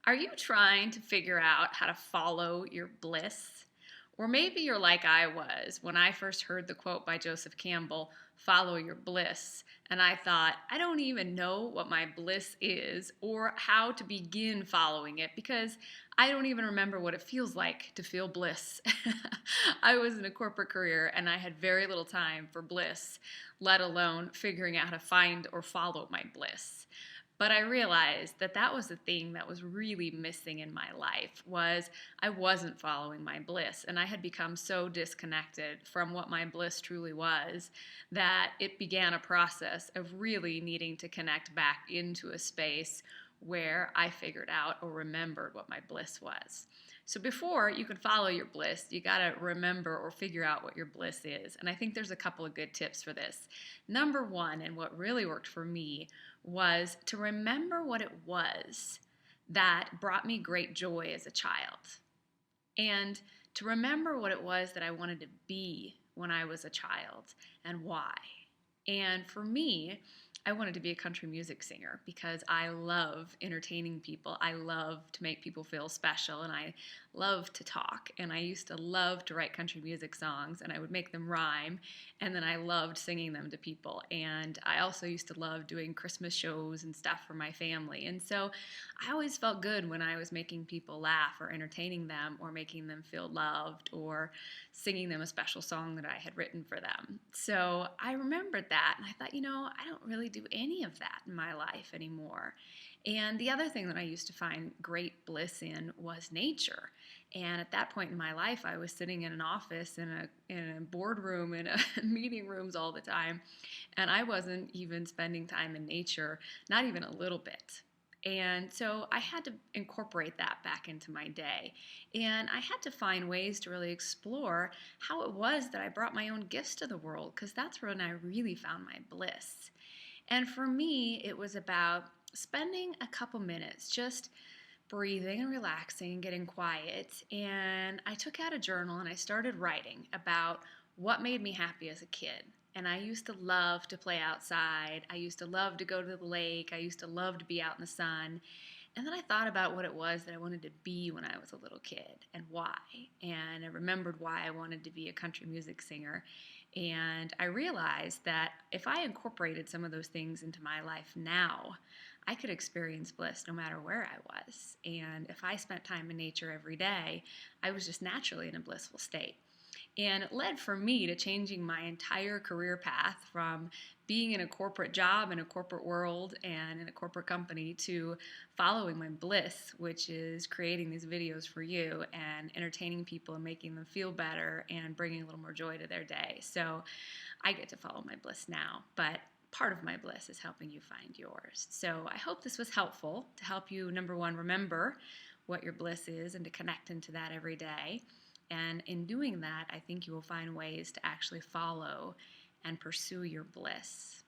Are you trying to figure out how to follow your bliss? Or maybe you're like I was when I first heard the quote by Joseph Campbell, follow your bliss. And I thought, I don't even know what my bliss is or how to begin following it because I don't even remember what it feels like to feel bliss. I was in a corporate career and I had very little time for bliss, let alone figuring out how to find or follow my bliss. But I realized that that was the thing that was really missing in my life was I wasn't following my bliss, and I had become so disconnected from what my bliss truly was that it began a process of really needing to connect back into a space where I figured out or remembered what my bliss was. So before you can follow your bliss, you got to remember or figure out what your bliss is. And I think there's a couple of good tips for this. Number one, and what really worked for me, was to remember what it was that brought me great joy as a child. And to remember what it was that I wanted to be when I was a child and why. And for me, I wanted to be a country music singer because I love entertaining people. I love to make people feel special, and I love to talk. And I used to love to write country music songs, and I would make them rhyme, and then I loved singing them to people. And I also used to love doing Christmas shows and stuff for my family. And so I always felt good when I was making people laugh or entertaining them or making them feel loved or singing them a special song that I had written for them. So I remembered that, and I thought, I don't really do any of that in my life anymore. And the other thing that I used to find great bliss in was nature. And at that point in my life, I was sitting in an office, in a boardroom, in a meeting rooms all the time, and I wasn't even spending time in nature, not even a little bit. And so I had to incorporate that back into my day. And I had to find ways to really explore how it was that I brought my own gifts to the world, because that's when I really found my bliss. And for me, it was about spending a couple minutes just breathing and relaxing and getting quiet. And I took out a journal and I started writing about what made me happy as a kid. And I used to love to play outside. I used to love to go to the lake. I used to love to be out in the sun. And then I thought about what it was that I wanted to be when I was a little kid and why. And I remembered why I wanted to be a country music singer. And I realized that if I incorporated some of those things into my life now, I could experience bliss no matter where I was. And if I spent time in nature every day, I was just naturally in a blissful state. And it led for me to changing my entire career path from being in a corporate job in a corporate world and in a corporate company to following my bliss, which is creating these videos for you and entertaining people and making them feel better and bringing a little more joy to their day. So I get to follow my bliss now, but part of my bliss is helping you find yours. So I hope this was helpful to help you, number one, remember what your bliss is and to connect into that every day. And in doing that, I think you will find ways to actually follow and pursue your bliss.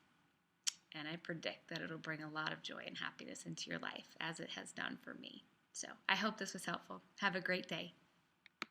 And I predict that it'll bring a lot of joy and happiness into your life, as it has done for me. So I hope this was helpful. Have a great day.